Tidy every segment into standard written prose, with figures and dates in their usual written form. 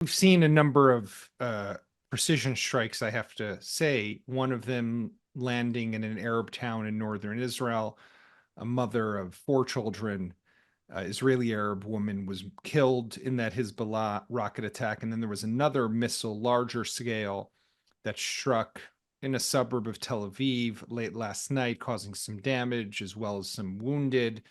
We've seen a number of precision strikes, I have to say, one of them landing in an Arab town in northern Israel. A mother of 4 children, Israeli Arab woman, was killed in that Hezbollah rocket attack. And then there was another missile, larger scale, that struck in a suburb of Tel Aviv late last night, causing some damage as well as some wounded.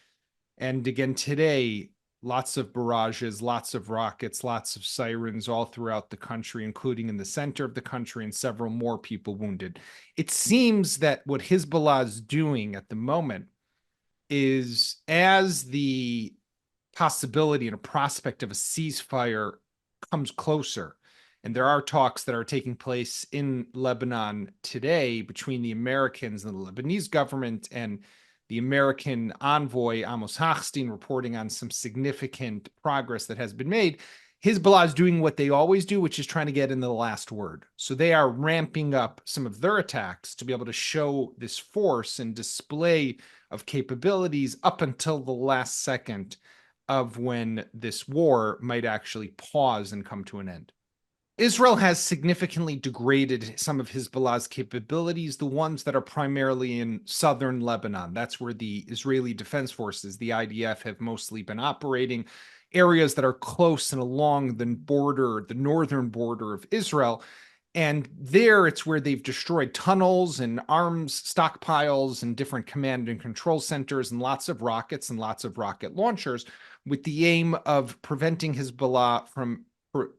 And again, today, lots of barrages, lots of rockets, lots of sirens all throughout the country, including in the center of the country, and several more people wounded. It seems that what Hezbollah is doing at the moment is, as the possibility and a prospect of a ceasefire comes closer, and there are talks that are taking place in Lebanon today between the Americans and the Lebanese government, and the American envoy, Amos Hochstein, reporting on some significant progress that has been made. Hezbollah is doing what they always do, which is trying to get in the last word. So they are ramping up some of their attacks to be able to show this force and display of capabilities up until the last second of when this war might actually pause and come to an end. Israel has significantly degraded some of Hezbollah's capabilities, the ones that are primarily in southern Lebanon. That's where the Israeli Defense Forces, the IDF, have mostly been operating. Areas that are close and along the border, the northern border of Israel. And there, it's where they've destroyed tunnels and arms stockpiles and different command and control centers and lots of rockets and lots of rocket launchers, with the aim of preventing Hezbollah from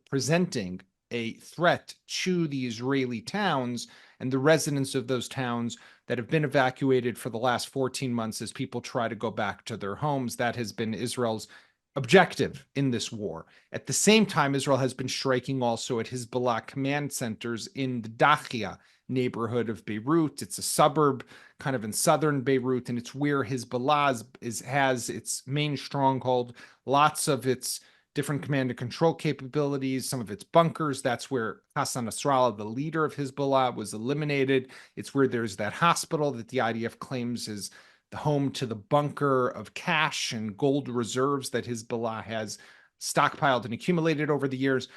presenting a threat to the Israeli towns and the residents of those towns that have been evacuated for the last 14 months as people try to go back to their homes. That has been Israel's objective in this war. At the same time, Israel has been striking also at Hezbollah command centers in the Dahia neighborhood of Beirut. It's a suburb kind of in southern Beirut, and it's where Hezbollah has its main stronghold, lots of its different command and control capabilities, some of its bunkers. That's where Hassan Nasrallah, the leader of Hezbollah, was eliminated. It's where there's that hospital that the IDF claims is the home to the bunker of cash and gold reserves that Hezbollah has stockpiled and accumulated over the years.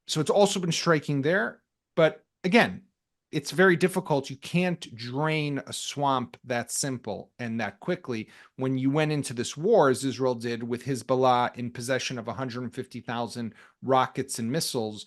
So it's also been striking there. But again, it's very difficult. You can't drain a swamp that simple and that quickly. When you went into this war, as Israel did, with Hezbollah in possession of 150,000 rockets and missiles,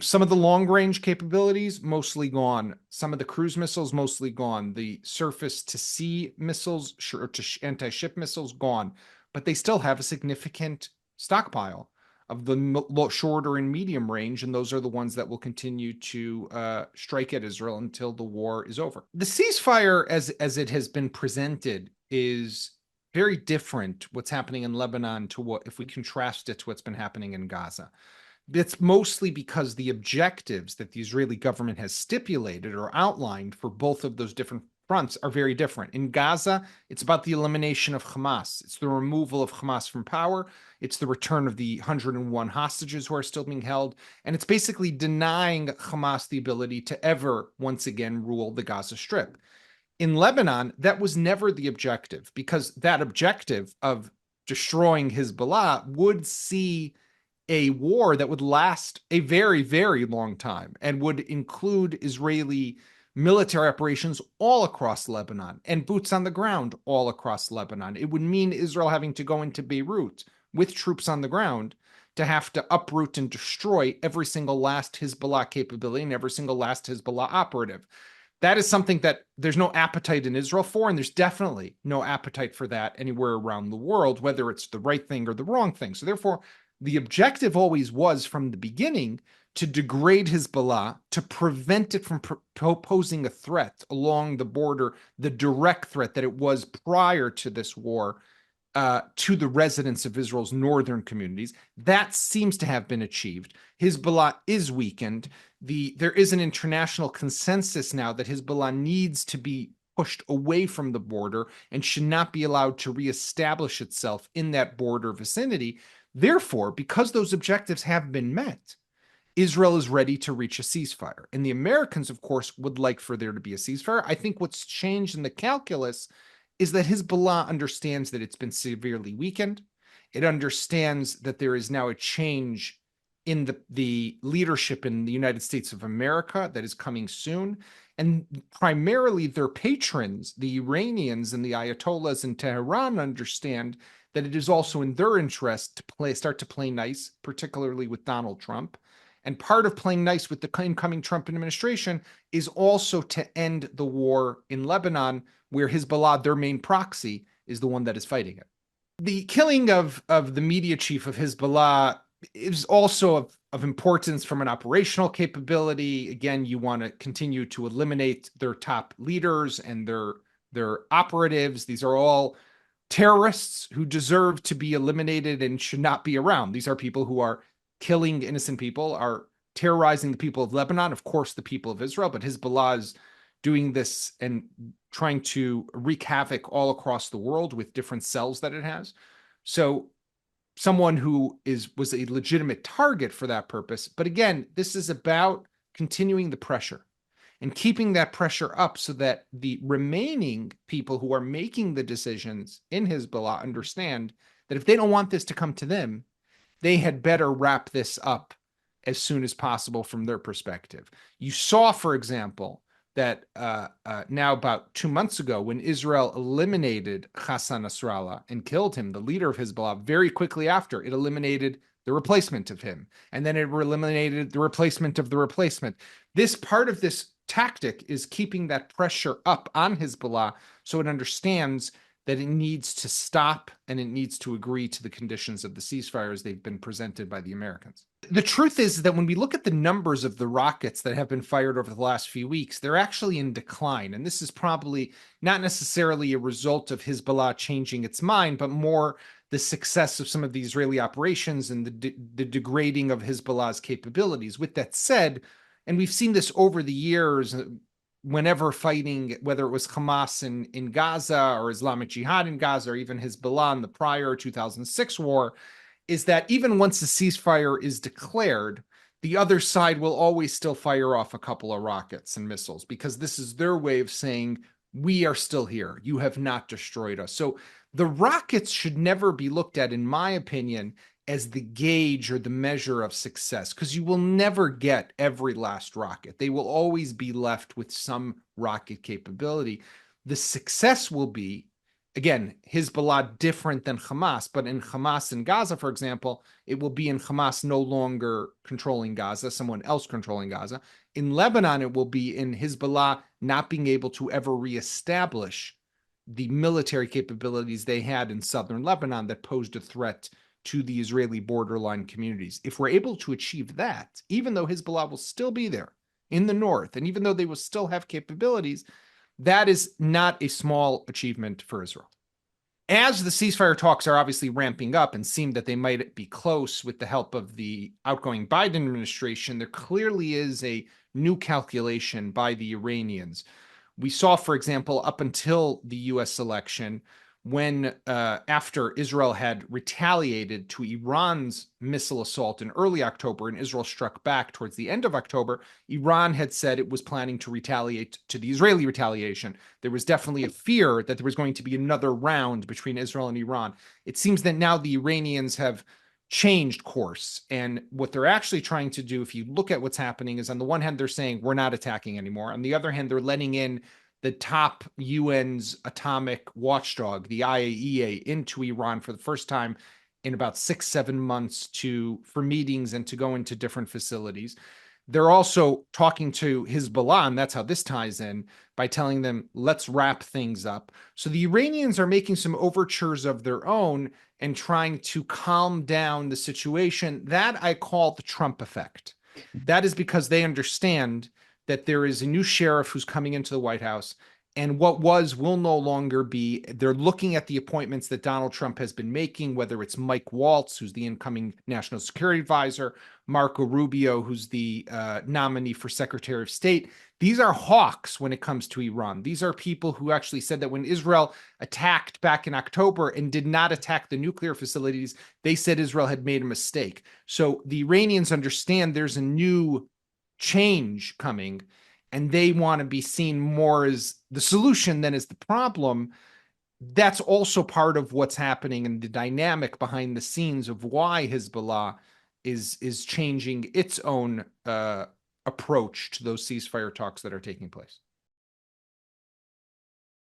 some of the long-range capabilities mostly gone. Some of the cruise missiles mostly gone. The surface-to-sea missiles or to anti-ship missiles gone. But they still have a significant stockpile of the shorter and medium range, and those are the ones that will continue to strike at Israel until the war is over. The ceasefire, as it has been presented, is very different, what's happening in Lebanon, to what, if we contrast it to what's been happening in Gaza. It's mostly because the objectives that the Israeli government has stipulated or outlined for both of those different fronts are very different. In Gaza, it's about the elimination of Hamas. It's the removal of Hamas from power. It's the return of the 101 hostages who are still being held. And it's basically denying Hamas the ability to ever once again rule the Gaza Strip. In Lebanon, that was never the objective, because that objective of destroying Hezbollah would see a war that would last a very, very long time and would include Israeli military operations all across Lebanon and boots on the ground all across Lebanon. It would mean Israel having to go into Beirut with troops on the ground to have to uproot and destroy every single last Hezbollah capability and every single last Hezbollah operative. That is something that there's no appetite in Israel for, and there's definitely no appetite for that anywhere around the world, whether it's the right thing or the wrong thing. So therefore, the objective always was, from the beginning, to degrade Hezbollah, to prevent it from posing a threat along the border, the direct threat that it was prior to this war, to the residents of Israel's northern communities. That seems to have been achieved. Hezbollah is weakened. There is an international consensus now that Hezbollah needs to be pushed away from the border and should not be allowed to reestablish itself in that border vicinity. Therefore, because those objectives have been met, Israel is ready to reach a ceasefire. And the Americans, of course, would like for there to be a ceasefire. I think what's changed in the calculus is that Hezbollah understands that it's been severely weakened. It understands that there is now a change in the leadership in the United States of America that is coming soon. And primarily their patrons, the Iranians and the Ayatollahs in Tehran, understand that it is also in their interest to start to play nice, particularly with Donald Trump. And part of playing nice with the incoming Trump administration is also to end the war in Lebanon, where Hezbollah, their main proxy, is the one that is fighting it. The killing of the media chief of Hezbollah is also of importance from an operational capability. Again, you want to continue to eliminate their top leaders and their operatives. These are all terrorists who deserve to be eliminated and should not be around. These are people who are killing innocent people, are terrorizing the people of Lebanon, of course, the people of Israel, but Hezbollah is doing this and trying to wreak havoc all across the world with different cells that it has. So someone who was a legitimate target for that purpose. But again, this is about continuing the pressure and keeping that pressure up so that the remaining people who are making the decisions in Hezbollah understand that if they don't want this to come to them, they had better wrap this up as soon as possible from their perspective. You saw, for example, that now about 2 months ago, when Israel eliminated Hassan Nasrallah and killed him, the leader of Hezbollah, very quickly after, it eliminated the replacement of him. And then it eliminated the replacement of the replacement. This part of this tactic is keeping that pressure up on Hezbollah so it understands that it needs to stop and it needs to agree to the conditions of the ceasefire as they've been presented by the Americans. The truth is that when we look at the numbers of the rockets that have been fired over the last few weeks, they're actually in decline. And this is probably not necessarily a result of Hezbollah changing its mind, but more the success of some of the Israeli operations and the degrading of Hezbollah's capabilities. With that said, and we've seen this over the years, whenever fighting, whether it was Hamas in Gaza or Islamic Jihad in Gaza or even Hezbollah in the prior 2006 war, is that even once the ceasefire is declared, the other side will always still fire off a couple of rockets and missiles because this is their way of saying, we are still here. You have not destroyed us. So the rockets should never be looked at, in my opinion, as the gauge or the measure of success, because you will never get every last rocket. They will always be left with some rocket capability. The success will be, again, Hezbollah different than Hamas, but in Hamas in Gaza, for example, it will be in Hamas no longer controlling Gaza, someone else controlling Gaza. In Lebanon, it will be in Hezbollah not being able to ever reestablish the military capabilities they had in southern Lebanon that posed a threat to the Israeli borderline communities. If we're able to achieve that, even though Hezbollah will still be there in the north, and even though they will still have capabilities, that is not a small achievement for Israel. As the ceasefire talks are obviously ramping up and seem that they might be close with the help of the outgoing Biden administration, there clearly is a new calculation by the Iranians. We saw, for example, up until the U.S. election, when after Israel had retaliated to Iran's missile assault in early October and Israel struck back towards the end of October, Iran had said it was planning to retaliate to the Israeli retaliation. There was definitely a fear that there was going to be another round between Israel and Iran. It seems that now the Iranians have changed course. And what they're actually trying to do, if you look at what's happening, is on the one hand, they're saying we're not attacking anymore. On the other hand, they're letting in the top UN's atomic watchdog, the IAEA, into Iran for the first time in about 6-7 months for meetings and to go into different facilities. They're also talking to Hezbollah, and that's how this ties in, by telling them, let's wrap things up. So the Iranians are making some overtures of their own and trying to calm down the situation. That I call the Trump effect. That is because they understand that there is a new sheriff who's coming into the White House, and what will no longer be. They're looking at the appointments that Donald Trump has been making, whether it's Mike Waltz, who's the incoming national security advisor, Marco Rubio, who's the nominee for Secretary of State. These are hawks when it comes to Iran. These are people who actually said that when Israel attacked back in October and did not attack the nuclear facilities, they said Israel had made a mistake. So the Iranians understand there's a new change coming, and they want to be seen more as the solution than as the problem. That's also part of what's happening and the dynamic behind the scenes of why Hezbollah is changing its own approach to those ceasefire talks that are taking place?